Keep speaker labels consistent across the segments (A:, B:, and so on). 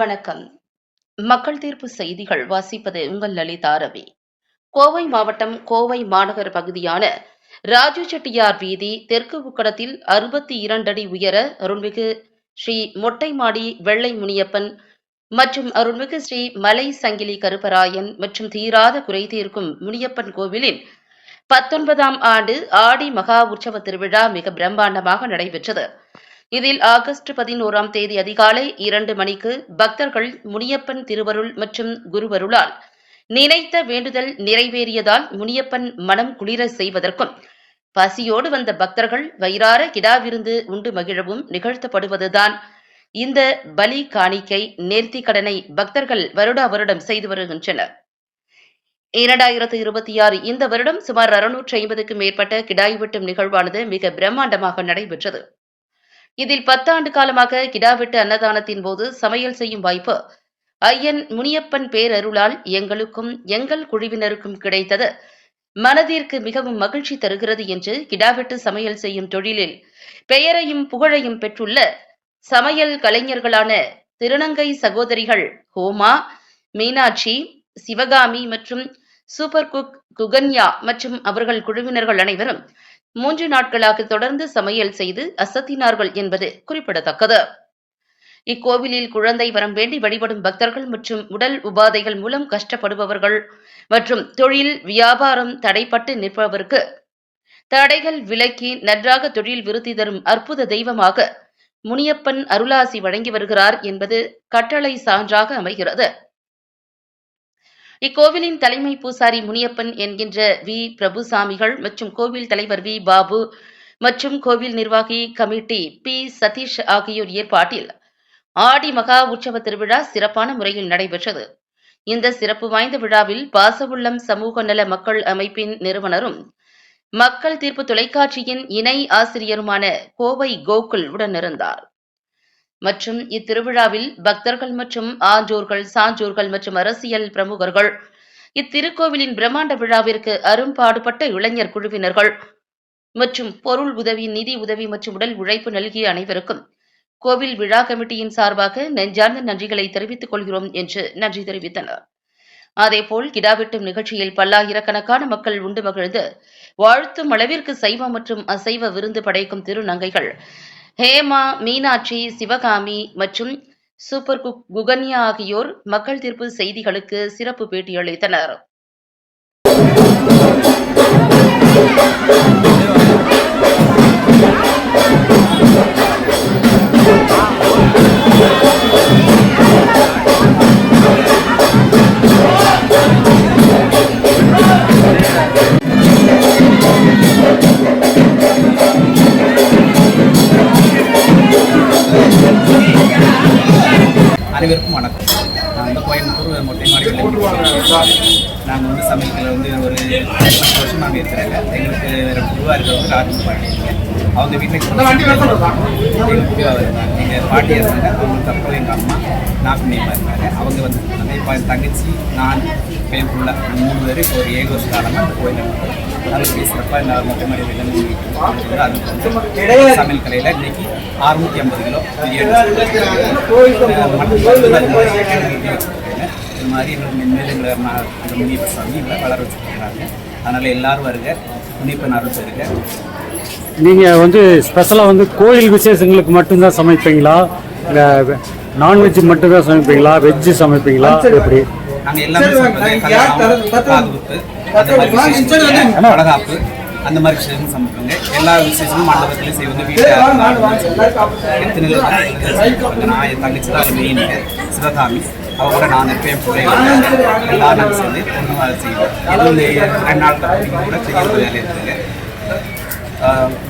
A: வணக்கம். மக்கள் தீர்ப்பு செய்திகள் வாசிப்பது உங்கள் லலிதா ரவி. கோவை மாவட்டம் கோவை மாநகர் பகுதியான ராஜு செட்டியார் வீதி தெற்கு உக்கடத்தில் 62 அடி உயர அருள்மிகு ஸ்ரீ மொட்டைமாடி வெள்ளை முனியப்பன் மற்றும் அருள்மிகு ஸ்ரீ மலை சங்கிலி கருப்பராயன் மற்றும் தீராத குறை தீர்க்கும் முனியப்பன் கோவிலின் 19ஆம் ஆண்டு ஆடி மகா உற்சவ திருவிழா மிக பிரம்மாண்டமாக நடைபெற்றது. இதில் ஆகஸ்ட் 11ஆம் தேதி அதிகாலை 2 மணிக்கு பக்தர்கள் முனியப்பன் திருவருள் மற்றும் குருவருளால் நினைத்த வேண்டுதல் நிறைவேறியதால் முனியப்பன் மனம் குளிர செய்வதற்கும் பசியோடு வந்த பக்தர்கள் வயிறார கிடா விருந்து உண்டு மகிழவும் நிகழ்த்தப்படுவதுதான் இந்த பலி காணிக்கை நேர்த்தி கடனை பக்தர்கள் வருடா வருடம் செய்து வருகின்றனர். 2026 இந்த வருடம் சுமார் 650க்கும் மேற்பட்ட கிடாய் வெட்டும் நிகழ்வானது மிக பிரம்மாண்டமாக நடைபெற்றது. இதில் 10 ஆண்டு காலமாக கிடாவெட்டு அன்னதானத்தின் போது சமையல் செய்யும் வாய்ப்பு ஐயன் முனியப்பன் பேரருளால் எங்களுக்கும் எங்கள் குழுவினருக்கும் கிடைத்தது மனதிற்கு மிகவும் மகிழ்ச்சி தருகிறது என்று கிடாவெட்டு சமையல் செய்யும் தொழிலில் பெயரையும் புகழையும் பெற்றுள்ள சமையல் கலைஞர்களான திருநங்கை சகோதரிகள் ஹோமா, மீனாட்சி, சிவகாமி மற்றும் சூப்பர் குக் குகன்யா மற்றும் அவர்கள் குழுவினர்கள் அனைவரும் 3 நாட்களாக தொடர்ந்து சமையல் செய்து அசத்தினார்கள் என்பது குறிப்பிடத்தக்கது. இக்கோவிலில் குழந்தை வரம் வேண்டி வழிபடும் பக்தர்கள் மற்றும் உடல் உபாதைகள் மூலம் கஷ்டப்படுபவர்கள் மற்றும் தொழில் வியாபாரம் தடைப்பட்டு நிற்பவருக்கு தடைகள் விலக்கி நன்றாக தொழில் விருத்தி தரும் அற்புத தெய்வமாக முனியப்பன் அருளாசி வழங்கி வருகிறார் என்பது கட்டளை சான்றாக அமைகிறது. இக்கோவிலின் தலைமை பூசாரி முனியப்பன் என்கின்ற வி பிரபுசாமிகள் மற்றும் கோவில் தலைவர் வி பாபு மற்றும் கோவில் நிர்வாகி கமிட்டி பி சதீஷ் ஆகியோர் ஏற்பாட்டில் ஆடி மகா உற்சவ திருவிழா சிறப்பான முறையில் நடைபெற்றது. இந்த சிறப்பு வாய்ந்த விழாவில் பாசவுள்ளம் சமூக நல மக்கள் அமைப்பின் நிறுவனரும் மக்கள் தீர்ப்பு தொலைக்காட்சியின் இணை ஆசிரியருமான கோவை கோகுல் உடனிருந்தார். மற்றும் இத்திருவிழாவில் பக்தர்கள் மற்றும் ஆன்றோர்கள், சான்றோர்கள் மற்றும் அரசியல் பிரமுகர்கள் இத்திருக்கோவிலின் பிரம்மாண்ட விழாவிற்கு அரும்பாடுபட்ட இளைஞர் குழுவினர்கள் மற்றும் பொருள் உதவி, நிதி உதவி மற்றும் உடல் உழைப்பு நல்கிய அனைவருக்கும் கோவில் விழா கமிட்டியின் சார்பாக நெஞ்சார்ந்த நன்றிகளை தெரிவித்துக் கொள்கிறோம் என்று நன்றி தெரிவித்தனர். அதேபோல் கிடாவெட்டும் நிகழ்ச்சியில் பல்லாயிரக்கணக்கான மக்கள் உண்டு மகிழ்ந்து வாழ்த்தும் அளவிற்கு சைவ மற்றும் அசைவ விருந்து படைக்கும் திருநங்கைகள் ஹேமா, மீனாட்சி, சிவகாமி மற்றும் சூப்பர் குக் குகன்யா ஆகியோர் மக்கள் தீர்ப்பு செய்திகளுக்கு சிறப்பு பேட்டியளித்தனர்.
B: அனைவருக்கும் வணக்கம். நான் வந்து கோயம்புத்தூர் மொட்டைமாடி நாங்கள் வந்து சமையலில் வந்து ஒரு 10 வருஷம் நாங்கள் இருக்கிறாங்க. எங்களுக்கு குருவாக இருக்கிறவங்க ராஜமாபாடிங்க. அவங்க வீட்டில் எங்கள் குருவாக இருந்தாங்க. எங்கள் பாட்டியாக இருந்தாங்க. அவங்களுக்கு அப்புறம் எங்கள் அம்மா நாக்குமையமாக இருந்தாங்க. அவங்க வந்து இப்போ என் தங்கச்சி, நான், என் பிள்ளை 3 பேர் இப்போ ஒரு 7 வருஷ காலமாக அந்த கோயிலில் இருக்கிறோம். அதுக்கு சிறப்பாக இந்த மொட்டைமாடி வெள்ளம் சமையல் கலையில் இன்றைக்கி 650 கிலோ இது மாதிரி மென்மேலுங்களை அந்த முனியப்பன் சாமி வளர வச்சுருக்காங்க. அதனால் எல்லோரும் வருங்க, முனியப்பன் அருள் பெறுங்க.
C: நீங்கள் வந்து ஸ்பெஷலாக வந்து கோயில் விசேஷங்களுக்கு மட்டும்தான் சமைப்பீங்களா, இல்லை நான்வெஜ் மட்டும்தான் சமைப்பீங்களா, வெஜ்ஜு சமைப்பீங்களா? எப்படி?
B: நாங்கள் எல்லாமே வளகாப்பு அந்த மாதிரி விஷயமும் சமைப்பாங்க. எல்லா விசேஷமும் மண்டபத்திலையும் செய்வாங்க. வீட்டில் நான் என் தங்கச்சி தான் மெயின் சிவகாமி, அவங்க நான் எப்பயும் பிள்ளைகள் எல்லாரும் நாங்கள் சேர்ந்து ஒன்றுமாக செய்வோம். எதுவும் 2 நாள் கூட செய்ய வேலை இருக்குதுங்க.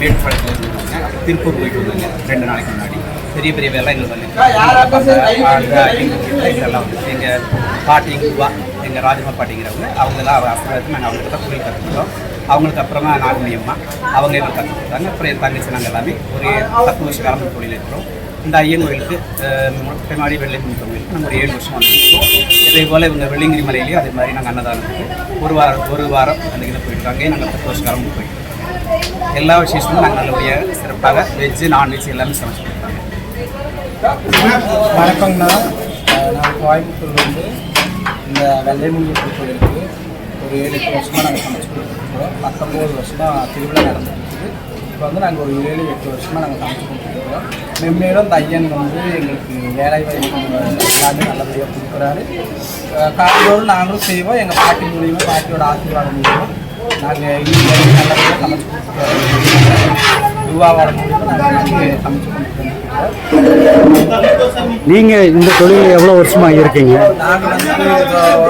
B: மேட்டுப்பாளையத்தில் இருந்தாங்க, அப்புறம் திருப்பூர் போயிட்டு வந்தாங்க 2 நாளைக்கு முன்னாடி. பெரிய பெரிய வேலை எங்களுக்கு வந்து இதெல்லாம் வந்து எங்கள் பாட்டி எங்கள் ராஜமா பாட்டிங்கிறவங்க அவங்கெல்லாம் ஆசீர்வாதத்தை நாங்கள் அவங்களுக்கு தான் தொழில் கற்றுக்கிட்டோம். அவங்களுக்கு அப்புறமா நாகமணியம்மா அவங்க எங்களுக்கு கற்றுக் கொடுத்தாங்க. அப்புறம் என் தங்கச்சி நாங்கள் எல்லாமே ஒரு 10 வருஷ காலம் தொழில் இருக்கிறோம். இந்த ஐயன் கோயிலுக்கு மொட்டைமாடி வெள்ளையம்மன் கோயிலுக்கு நம்ம ஒரு 7 வருஷம் வந்துருக்கோம். இதே போல் இவங்க வெள்ளிங்கிரி மலையிலேயும் அதே மாதிரி நாங்கள் அன்னதானத்துக்கு ஒரு வாரம் அந்த இதில் போயிட்டு அங்கேயும் நாங்கள் 10 வருஷ காலம் போயிட்டு எல்லா விசேஷமும் நாங்கள் நல்லபடியாக சிறப்பாக வெஜ்ஜு நான்வெஜ் எல்லாமே சமைச்சு கொடுக்குறாங்க.
D: வணக்கங்கண்ணா. நான் கோயம்புத்தூர்ல வந்து இந்த வெள்ளைமுனியப்பன் கோயிலுக்கு ஒரு 7-8 வருஷமாக நாங்கள் சமைச்சு கொடுத்துருக்குறோம். 19 வருஷமாக திருவிழா நடந்துட்டு இருக்குது. இப்போ வந்து நாங்கள் ஒரு 7-8 வருஷமாக நாங்கள் சமைச்சு கொடுத்துருக்குறோம். மென்மேலும் இந்த ஐயன் வந்து எங்களுக்கு வேலை வாய்ப்பு எல்லாமே நல்லபடியாக கொடுக்குறாரு. காலையோடு நாங்களும் செய்வோம். எங்கள் பாட்டி மூலியமாக பாட்டியோட ஆசீர்வாதம் மூலியமாக நாங்கள் இன்னும் நல்லபடியாக சமைச்சு கொடுத்துருக்கோம். ரூபாவோட மூலியமாக நாங்கள் சமைச்சு கொடுத்துருக்கோம்.
C: நீங்க இந்த தொழில் எவ்வளவு வருஷமா இருக்கீங்க?
D: நாங்கள் வந்து 4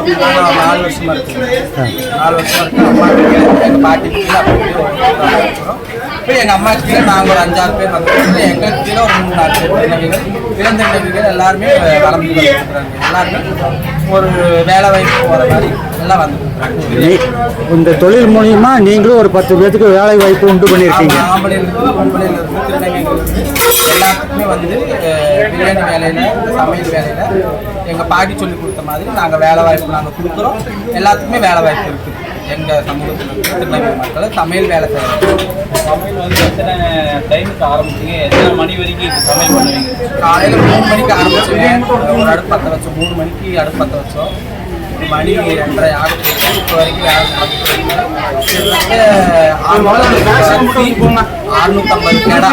D: வருஷமா இருக்கோம். 4 வருஷமா இருக்கு. அம்மா எங்கள் பாட்டி கீழே அப்படி இருக்கிறோம். இப்போ எங்கள் அம்மா கீழே நாங்கள் ஒரு 5-6 பேர் வந்துருக்கோம். எங்களுக்கு கீழே ஒரு 3-4 பேர் இளைஞர்கள், இளைஞர்கள் எல்லாருமே வளர்ந்து வந்துருக்குறாங்க. எல்லாருமே ஒரு வேலை வாய்ப்பு போகிற மாதிரி எல்லாம் வந்துருக்குறாங்க.
C: இந்த தொழில் மூலியமா நீங்களும் ஒரு 10 பேருக்கு வேலை வாய்ப்பு உண்டு பண்ணியிருக்கீங்க.
D: ஆம்பளையிலிருந்து பொம்பளையிலிருந்து திருநங்கைகளிலிருந்து எல்லாத்துக்குமே வந்து பிரியாணி வேலையில், சமையல் வேலையில் எங்கள் பாட்டி சொல்லி கொடுத்த மாதிரி நாங்கள் வேலை வாய்ப்பு நாங்கள் கொடுக்குறோம். எல்லாத்துக்குமே வேலை வாய்ப்பு இருக்குது. எங்கள் சமூகத்தில் இருக்கிற திருநங்கை மக்கள் சமையல் வேலை செய்யணும்.
E: சமையல் வந்து எத்தனை டைமுக்கு ஆரம்பிச்சிங்க? எத்தனை மணி வரைக்கும் சமையல் பண்ணுவீங்க?
D: காலையில் 3 மணிக்கு ஆரம்பிச்சுவேன். ஒரு அடுப்பு பற்ற வச்சோம். 3 மணிக்கு அடுப்பு பற்ற வச்சோம். மணி 2:30 ஆகுது. இப்போ வரைக்கும் வேலை நடந்துட்டு 650 கடை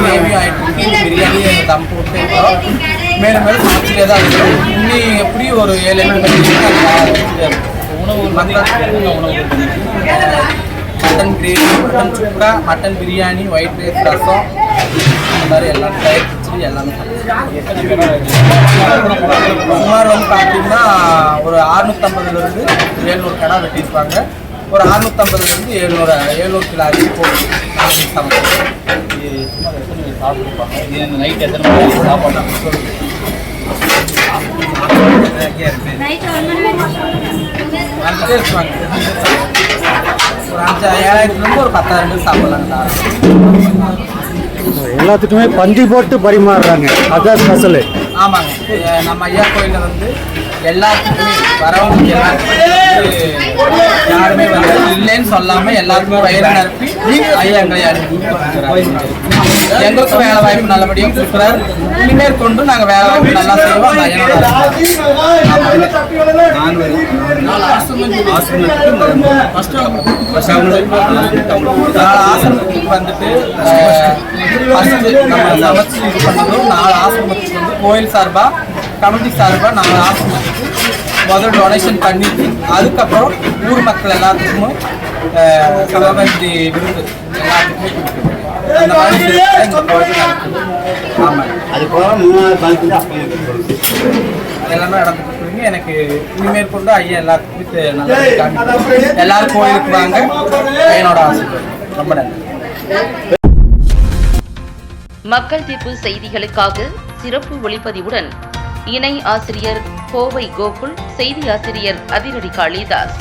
D: கிரேவியும் ஆகிட்டு பிரியாணி தம் போட்டு மேலும் மேலும் சமைச்சிட்டே தான் இருக்கும். இன்னி எப்படி ஒரு 7-8 மணி
E: உணவு
D: மட்டன் கிரேவி, மட்டன் சுக்கா, மட்டன் பிரியாணி, ஒயிட் ரைஸ், ரசம், இந்த மாதிரி எல்லாம் தயிர் கிச்சடி எல்லாமே சுமார் வந்து பார்த்தீங்கன்னா ஒரு 650லேருந்து 700 கடை வெட்டியிருப்பாங்க. ஒரு 650லேருந்து 700 கிலோ அரிசி போட்டு சமைப்பாங்க.
E: சாப்பிடுவாங்க. நைட் எத்தனை மணிக்கு சாப்பாடு சொல்லுங்கள்.
D: வந்துட்டே இருப்பாங்க. ஒரு 5,000-7,000 ஒரு 10,000 பேர் சாப்பிட்லாங்க.
C: எல்லாத்துக்குமே பந்தி போட்டு பரிமாறுறாங்க. அதான் ஸ்பெஷலு.
D: ஆமாங்க. நம்ம ஐயா கோயிலில் வந்து எல்லாத்துக்குமே வரவங்க யாருமே வந்து இல்லைன்னு சொல்லாமல் எல்லாருக்குமே வயிறு நிரப்பி ஐயா எங்களை அனுப்பி எங்களுக்கும் வேலை வாய்ப்பு நல்லபடியாக கொடுக்குறாரு. இனிமேல் கொண்டு நாங்கள் வேலை வாய்ப்பு நல்லா செய்வோம். அந்த ஐயனோட 4 ஆசிரமத்துக்கு வந்துட்டு நம்ம சமைச்சு இது பண்ணதும் 4 ஆசிரமத்துக்கு வந்து கோயில் சார்பாக கமிட்டி சார்பாக 4 ஆசிரமத்துக்கு முதல் டொனேஷன் பண்ணிட்டு அதுக்கப்புறம் ஊர் மக்கள் எல்லாத்துக்குமே சபாபதி விருது எல்லாத்துக்குமே கொடுக்குறோம். அந்த மாதிரி ஆமாம்.
B: அது போக 3வது பாலத்துக்கு
D: எல்லாமே நடந்துட்டு எனக்கு இனிமேல் கொண்டு ஐயா எல்லாத்துக்குமே நல்லா எல்லாரும் கோயிலுக்கு வாங்க. என்னோட ஆசை. ரொம்ப நன்றி.
A: மக்கள் தீர்ப்பு செய்திகளுக்காக சிறப்பு ஒளிப்பதிவுடன் இணை ஆசிரியர் கோவை கோகுல், செய்தி ஆசிரியர் அதிரடி காளிதாஸ்.